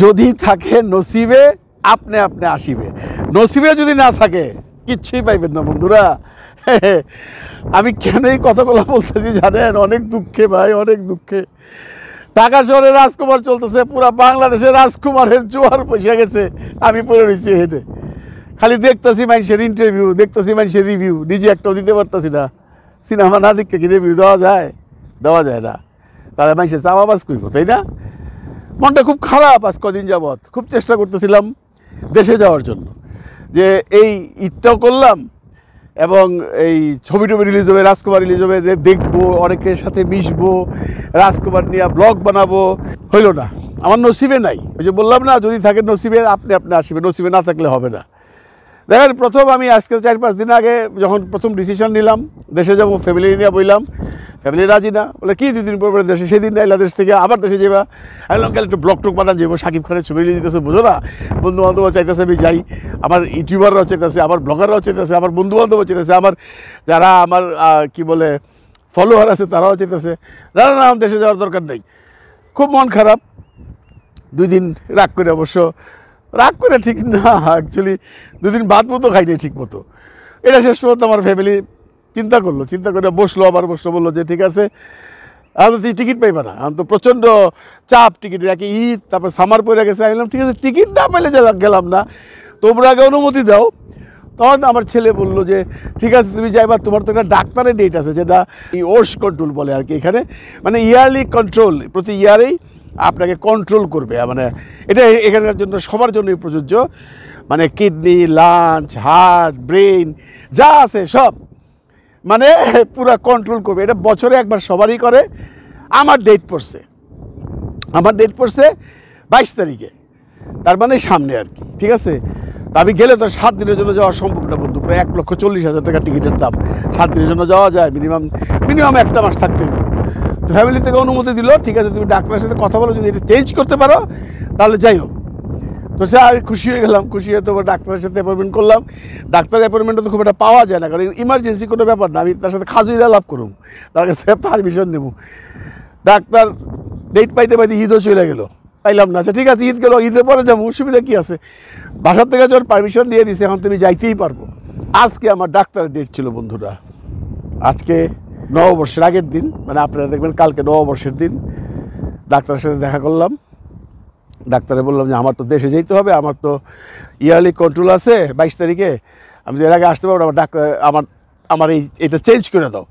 যদি থাকে নসিবে আপনি আপনি আসিবে, নসিবে যদি না থাকে কিচ্ছুই পাইবেন না বন্ধুরা। আমি কেন এই কথাগুলো বলতেছি জানেন? অনেক দুঃখে ভাই, অনেক দুঃখে। ঢাকা শহরে রাজকুমার চলতেছে, পুরা বাংলাদেশের রাজকুমারের জোয়ার বসে গেছে, আমি পড়ে রয়েছি হেঁটে। খালি দেখতেছি মানুষের ইন্টারভিউ, দেখতেছি মানুষের রিভিউ, নিজে একটাও দিতে পারতেছি না। সিনেমা না দেখতে কি রিভিউ দেওয়া যায়? দেওয়া যায় না। তাহলে মানুষের চাওয়াবাজ করবো, তাই না? মনটা খুব খারাপ আজ কদিন যাবৎ। খুব চেষ্টা করতেছিলাম দেশে যাওয়ার জন্য, যে এই ঈদটাও করলাম এবং এই ছবি টবি রিলিজ হবে, রাজকুমার রিলিজ হবে, দেখবো, অনেকের সাথে মিশবো, রাজকুমার নিয়ে ব্লগ বানাবো। হইল না, আমার নসিবে নাই। ওই যে বললাম না, যদি থাকে নসিবে আপনি আপনি আসবে, নসিবে না থাকলে হবে না। দেখেন, প্রথম আমি আজকে 4-5 দিন আগে যখন প্রথম ডিসিশন নিলাম দেশে যাবো, ফ্যামিলি নিয়ে বললাম, ফ্যামিলি রাজি না, বলে কি 2 দিন পর দেশে, সেদিন নাইলা দেশ থেকে আবার দেশে যাবা। আমি বললাম কাল একটু ব্লগ টক বানান যাবো, শাকিব খানের ছবি রিলিজ দিতেছে, বুঝো না, বন্ধু বান্ধব চাইতেছে আমি যাই, আমার ইউটিউবাররাও চাইতেছে, আমার ব্লগাররাও চাইতেছে, আমার বন্ধু বান্ধব চাইতেছে, আমার যারা আমার কি বলে ফলোয়ার আছে তারাও চাইতেছে। না না, আমার দেশে যাওয়ার দরকার নেই। খুব মন খারাপ। 2 দিন রাগ করে, অবশ্য রাগ করে ঠিক না, অ্যাকচুয়ালি 2 দিন ভাত মতো খাইনি ঠিক মতো। এটা শেষ পর্যন্ত আমার ফ্যামিলি চিন্তা করলো, চিন্তা করে বসলো, আবার বসলো, বললো যে ঠিক আছে, এখন তুই টিকিট পাইবা না, এখন তো প্রচণ্ড চাপ টিকিটের, একে ঈদ, তারপর সামার পড়ে গেছে। আমি বললাম ঠিক আছে, টিকিট না পাইলে গেলাম না, তোমরা আগে অনুমতি দাও। তখন আমার ছেলে বললো যে ঠিক আছে তুমি যাইবা, তোমার তো একটা ডাক্তারের ডেট আছে, যেটা ওর্স কন্ট্রোল বলে আর কি এখানে, মানে ইয়ারলি কন্ট্রোল, প্রতি ইয়ারেই আপনাকে কন্ট্রোল করবে। মানে এটা এখানকার জন্য সবার জন্যই প্রযোজ্য, মানে কিডনি, লাঞ্চ, হার্ট, ব্রেন যা আছে সব মানে পুরা কন্ট্রোল করবে। এটা বছরে একবার সবারই করে। আমার ডেট পড়ছে 22 তারিখে, তার মানে সামনে আর কি, ঠিক আছে। তা আমি গেলে তো 7 দিনের জন্য যাওয়া সম্ভব না বন্ধু, প্রায় 1,40,000 টাকা টিকিটের দাম। 7 দিনের জন্য যাওয়া যায়, মিনিমাম 1 মাস থাকতে হবে। তো ফ্যামিলি থেকে অনুমতি দিল, ঠিক আছে তুমি ডাক্তারের সাথে কথা বলো, যদি এটা চেঞ্জ করতে পারো তাহলে যাই হোক। তো সে আর খুশি হয়ে গেলাম, খুশি হয়ে তোমার ডাক্তারের সাথে অ্যাপয়েন্টমেন্ট করলাম। ডাক্তারের অ্যাপয়েন্টমেন্টটা তো খুব একটা পাওয়া যায় না, কারণ ইমার্জেন্সি কোনো ব্যাপার না, আমি তার সাথে খাজুইরা লাভ করুম, তার কাছে পারমিশন নেব। ডাক্তার ডেট পাইতে পাইতে ঈদও চলে গেলো, পাইলাম না। আচ্ছা ঠিক আছে, ঈদ গেলো, ঈদের পরে যাবো, অসুবিধা কী আছে? বাসার থেকে যখন পারমিশন দিয়ে দিছে, এখন তুমি যাইতেই পারবো। আজকে আমার ডাক্তারের ডেট ছিল বন্ধুরা, আজকে নববর্ষের আগের দিন, মানে আপনারা দেখবেন কালকে নববর্ষের দিন। ডাক্তারের সাথে দেখা করলাম, ডাক্তারে বললাম যে আমার তো দেশে যেতে হবে, আমার তো ইয়ারলি কন্ট্রোল আছে 22 তারিখে, আমি যে এর আগে আসতে পারবো না, আমার ডাক্তার আমার এইটা চেঞ্জ করে দাও।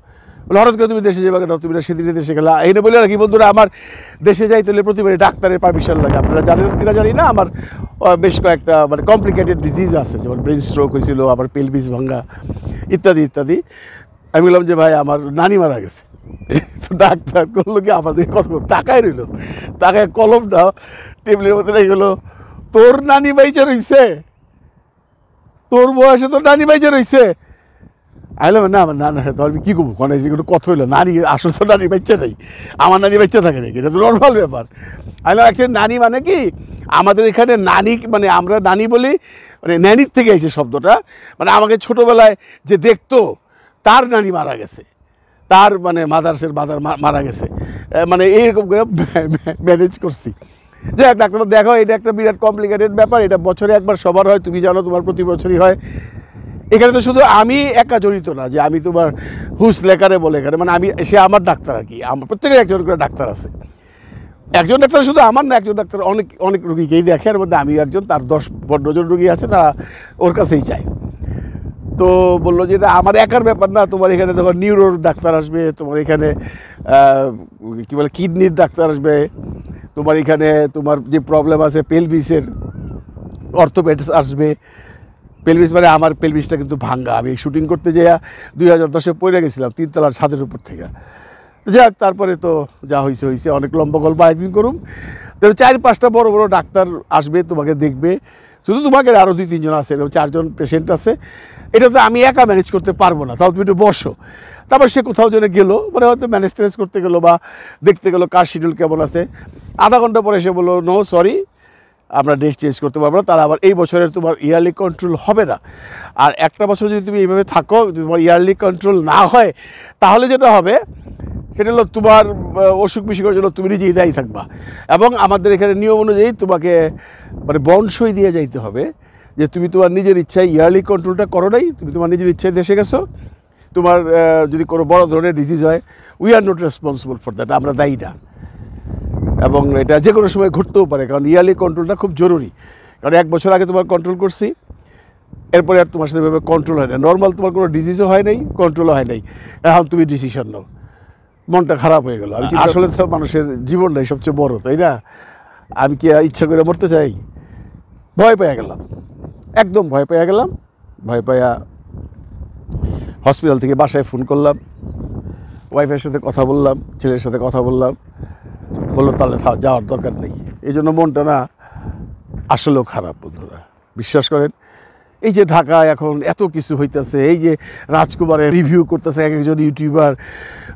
বলে হঠাৎ করে তুমি দেশে যাবে কেন, তুমি সেদিনে দেশে গেলা? এইটা বলে রাখি বন্ধুরা, আমার দেশে যাইতে হলে প্রতিবারই ডাক্তারের পারমিশন লাগে। আপনারা জানেন কিনা জানি না, আমার বেশ কয়েকটা মানে কমপ্লিকেটেড ডিজিজ আছে, যেমন ব্রেন স্ট্রোক হয়েছিল, আবার পেলভিস ভাঙ্গা ইত্যাদি ইত্যাদি। আমি বললাম যে ভাই আমার নানি মারা গেছে। তো ডাক্তার করলো কি, আমাদের কত টাকায় রইল, টাকায় কলমটা টেবিলের মধ্যে রেখে গেলো, তোর নানি বাইচা রইছে, তোর বয়সে তোর নানি বাইচা রইছে। আইলাম না, আমার না তো আমি কী করবো, কোনো যেগুলো কথা হইলো, নানি আসলে তো নানি বাচ্চা নেই, আমার নানি বাচ্চা থাকে নাকি, এটা তো নর্মাল ব্যাপার। আইলাম অ্যাকচুয়ালি নানি মানে কি, আমাদের এখানে নানি মানে আমরা নানি বলি, মানে ন্যানির থেকে এসে শব্দটা, মানে আমাকে ছোটোবেলায় যে দেখতো তার নানি মারা গেছে, তার মানে মাদার্সের মারা গেছে, মানে এইরকম করে ম্যানেজ করছি। যাই হোক, ডাক্তার দেখো এটা একটা বিরাট কমপ্লিকেটেড ব্যাপার, এটা বছরে একবার সবার হয়, তুমি জানো তোমার প্রতি বছরই হয়। এখানে তো শুধু আমি একা জড়িত না, যে আমি তোমার হুস লেখারে বলে এখানে, মানে আমি সে আমার ডাক্তার আর কি, আমার প্রত্যেকের একজন করে ডাক্তার আছে। একজন ডাক্তার শুধু আমার না, একজন ডাক্তার অনেক অনেক রুগীকেই দেখে, এর মধ্যে আমি একজন, তার 10-15 জন রুগী আছে, তারা ওর কাছেই চায়। তো বললো যে এটা আমার একার ব্যাপার না, তোমার এখানে দেখো নিউরোর ডাক্তার আসবে, তোমার এখানে কী বলে কিডনির ডাক্তার আসবে, তোমার এখানে তোমার যে প্রবলেম আছে পেলভিসের অর্থোপেডিক্স আসবে। পেলভিস মানে আমার পেলভিসটা কিন্তু ভাঙ্গা, আমি শুটিং করতে যেয়ে 2010-এ পড়ে গেছিলাম 3 তলার ছাদের উপর থেকে। যাক, তারপরে তো যা হয়েছে হয়েছে, অনেক লম্বা গল্প একদিন করুম। তো 4-5টা বড় বড় ডাক্তার আসবে, তোমাকে দেখবে, শুধু তোমাকে আরও 2-3 জন আছে, 4 জন পেশেন্ট আছে। এটা তো আমি একা ম্যানেজ করতে পারবো না, তাও তুমি একটু বসো। তারপর সে কোথাও যেন গেলো, মানে হয়তো ম্যানেজ ট্যানেজ করতে গেলো বা দেখতে গেলো কার শিডিউল কেমন আছে। আধা ঘন্টা পরে এসে বললো নো সরি, আমরা ডেট চেঞ্জ করতে পারবো না, তারা আবার এই বছরের তোমার ইয়ারলি কন্ট্রোল হবে না। আর একটা বছর যদি তুমি এইভাবে থাকো, যদি তোমার ইয়ারলি কন্ট্রোল না হয়, তাহলে যেটা হবে সেটা হলো তোমার অসুখ বিসুখের জন্য তুমি নিজেই দায়ী থাকবা। এবং আমাদের এখানে নিয়ম অনুযায়ী তোমাকে মানে বন্ডসই দিয়ে যাইতে হবে যে তুমি তোমার নিজের ইচ্ছায় ইয়ারলি কন্ট্রোলটা করো নাই, তুমি তোমার নিজের ইচ্ছায় দেশে গেছো, তোমার যদি কোনো বড় ধরনের ডিজিজ হয় we are not responsible for that, আমরা দায়ী না। এবং এটা যে কোনো সময় ঘটতেও পারে, কারণ ইয়ারলি কন্ট্রোলটা খুব জরুরি। কারণ 1 বছর আগে তোমার কন্ট্রোল করছি, এরপরে আর তোমার সাথে এভাবে কন্ট্রোল হয় না। নর্মাল তোমার কোনো ডিজিজও হয় নাই, কন্ট্রোলও হয় নাই, এখন তুমি ডিসিশন নাও। মনটা খারাপ হয়ে গেল। আমি আসলে তো মানুষের জীবনটাই সবচেয়ে বড়, তাই না? আমি কি ইচ্ছা করে মরতে চাই? ভয় পেয়ে গেলাম, একদম ভয় পেয়ে গেলাম। ভয় পাইয়া হসপিটাল থেকে বাসায় ফোন করলাম, ওয়াইফের সাথে কথা বললাম, ছেলের সাথে কথা বললাম, বললো তাহলে যাওয়ার দরকার নেই। এই জন্য মনটা না আসলেও খারাপ বন্ধুরা, বিশ্বাস করেন। এই যে ঢাকায় এখন এত কিছু হইতেছে, এই যে রাজকুমারের রিভিউ করতেছে এক একজন ইউটিউবার,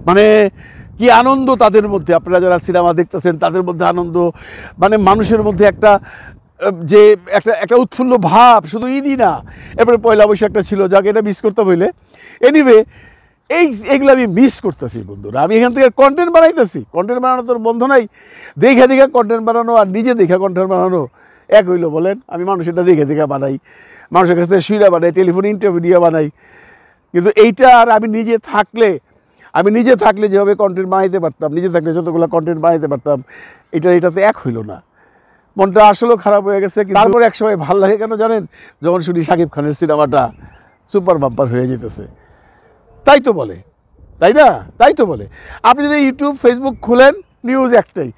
মানে কি আনন্দ তাদের মধ্যে। আপনারা যারা সিনেমা দেখতেছেন তাদের মধ্যে আনন্দ, মানে মানুষের মধ্যে একটা যে একটা উৎফুল্ল ভাব, শুধু ঈদই না, এরপরে পয়লা বৈশাখটা ছিল, যাকে এটা মিস করতে হইলে। এনিওয়ে এইগুলো আমি মিস করতেছি বন্ধুরা। আমি এখান থেকে কন্টেন্ট বানাইতেছি, কন্টেন্ট বানানো তোর বন্ধ নাই। দেখে দেখে কন্টেন্ট বানানো আর নিজে দেখে কন্টেন্ট বানানো এক হইলো বলেন? আমি মানুষেরটা দেখে দেখে বানাই, মানুষের কাছ থেকে শুইরা বানাই, টেলিফোন ইন্টারভিউ দিয়ে বানাই। কিন্তু এইটা আর আমি নিজে থাকলে যেভাবে কন্টেন্ট বানাইতে পারতাম, নিজে থাকলে যতগুলো কন্টেন্ট বানাইতে পারতাম, এটাতে এক হইল না। মনটা আসলেও খারাপ হয়ে গেছে। তারপর এক সময় ভালো লাগে কেন জানেন? যখন শুনি শাকিব খানের সিনেমাটা সুপার বাম্পার হয়ে যেতেছে। তাই তো বলে, তাই না? তাই তো বলে। আপনি যদি ইউটিউব ফেসবুক খুলেন, নিউজ একটাই,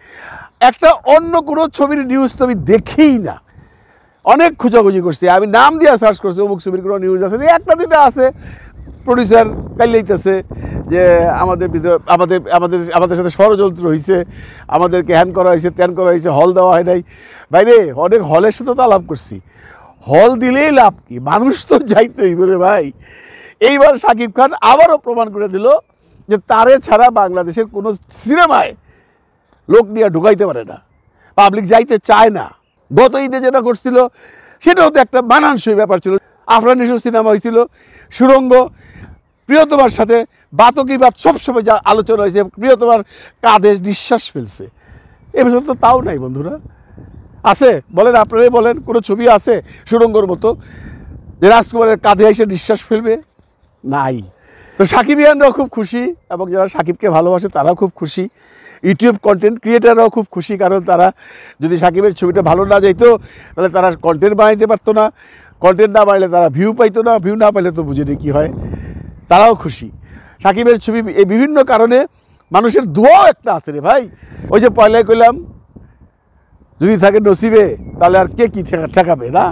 একটা অন্য কোনো ছবির নিউজ তো আমি দেখেই না। অনেক খোঁজাখুঁজি করছি, আমি নাম দিয়ে সার্চ করছি, অমুক ছবির কোনো নিউজ আছে, একটা দুটা আছে। প্রডিউসার কাইলাইতেছে যে আমাদের সাথে ষড়যন্ত্র হয়েছে, আমাদেরকে হ্যান করা হয়েছে, ত্যান করা হয়েছে, হল দেওয়া হয় নাই। বাইরে অনেক হলের সাথে তো আলাপ করছি, হল দিলেই লাভ কি? মানুষ তো যাইতেই বলে ভাই। এইবার শাকিব খান আবারও প্রমাণ করে দিল যে তারে ছাড়া বাংলাদেশের কোনো সিনেমায় লোক নিয়ে ঢুকাইতে পারে না, পাবলিক যাইতে চায় না। গত ঈদে যেটা করছিল সেটাও তো একটা মানানসই ব্যাপার ছিল। আফরানিসুর সিনেমা হয়েছিল, সুড়ঙ্গ, প্রিয়তমার সাথে বাতকি বাত সবসময় যা আলোচনা হয়েছে, প্রিয়তমার কাঁধে নিঃশ্বাস ফেলছে। এবছর তো তাও নাই বন্ধুরা। আছে বলেন, আপনারাই বলেন, কোনো ছবি আছে সুড়ঙ্গর মতো যে রাজকুমারের কাঁধে এসে নিঃশ্বাস ফেলবে? নাই। তো সাকিবিয়ানরাও খুব খুশি, এবং যারা সাকিবকে ভালোবাসে তারাও খুব খুশি, ইউটিউব কন্টেন্ট ক্রিয়েটাররাও খুব খুশি। কারণ তারা যদি সাকিবের ছবিটা ভালো না যাইতো তাহলে তারা কন্টেন্ট বানাইতে পারতো না, কন্টেন্ট না বানাইলে তারা ভিউ পাইতো না, ভিউ না পাইলে তো বুঝিনি কী হয়। তারাও খুশি। সাকিবের ছবি এই বিভিন্ন কারণে মানুষের দোয়াও একটা আছে রে ভাই। ওই যে পয়লায় কইলাম, যদি থাকে নসিবে তাহলে আর কে কী ঠেকাবে না?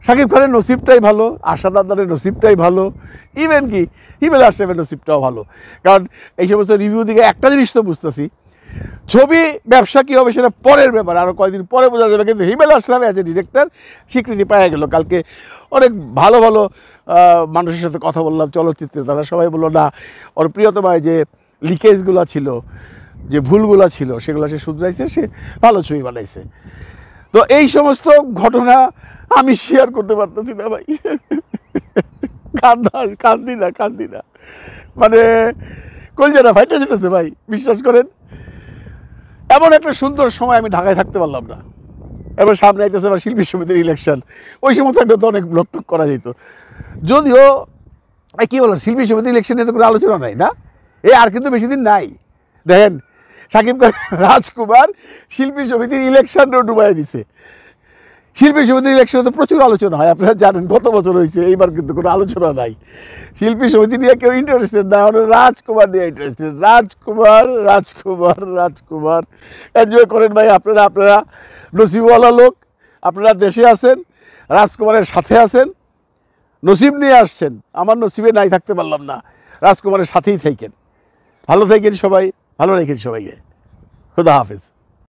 শাকিব খানের নসিবটাই ভালো, আশাদ আদনানের নসিবটাই ভালো, ইভেন কি হিমেল আশরাফের নসিবটাও ভালো। কারণ এই সমস্ত রিভিউ দিকে একটা জিনিস তো বুঝতেছি, ছবি ব্যবসা কী হবে সেটা পরের ব্যাপার, আরও কয়েকদিন পরে বোঝা যাবে। কিন্তু হিমেল আশরাফ অ্যাজ এ ডিরেক্টর স্বীকৃতি পাওয়া গেল। কালকে অনেক ভালো ভালো মানুষের সাথে কথা বললাম চলচ্চিত্রে, তারা সবাই বললো না, ওর প্রিয়তমায় যে লিকেজগুলো ছিল, যে ভুলগুলো ছিল, সেগুলো সে শুধরাইছে, সে ভালো ছবি বানাইছে। তো এই সমস্ত ঘটনা আমি শেয়ার করতে পারতেছি না ভাই। কান্দি না, মানে কলজাটা ফাইটা যেতেছে ভাই, বিশ্বাস করেন। এমন একটা সুন্দর সময় আমি ঢাকায় থাকতে পারলাম না। এবার সামনে আইতেছে আবার শিল্পী সমিতির ইলেকশন, ওই সময় থাকলে তো অনেক ব্লকটক করা যেত। যদিও কী বলেন, শিল্পী সমিতির ইলেকশনে তো কোনো আলোচনা নাই না, আর কিন্তু বেশি দিন নাই। দেখেন সাকিব খান রাজকুমার শিল্পী সমিতির ইলেকশনও ডুবাই দিছে। শিল্পী সমিতির ইলেকশনে তো প্রচুর আলোচনা হয়, আপনারা জানেন, গত বছর হয়েছে, এইবার কিন্তু কোনো আলোচনা নাই। শিল্পী সমিতি নিয়ে কেউ ইন্টারেস্টেড না, রাজকুমার নিয়ে ইন্টারেস্টেড। রাজকুমার এনজয় করেন ভাই। আপনারা নসিবওয়ালা লোক, আপনারা দেশে আছেন, রাজকুমারের সাথে আছেন, নসিব নিয়ে আসছেন। আমার নসিবে নাই, থাকতে পারলাম না, রাজকুমারের সাথেই থাকেন। ভালো থাকেন সবাই, ভালো রাখেন সবাইকে। খুদা হাফেজ।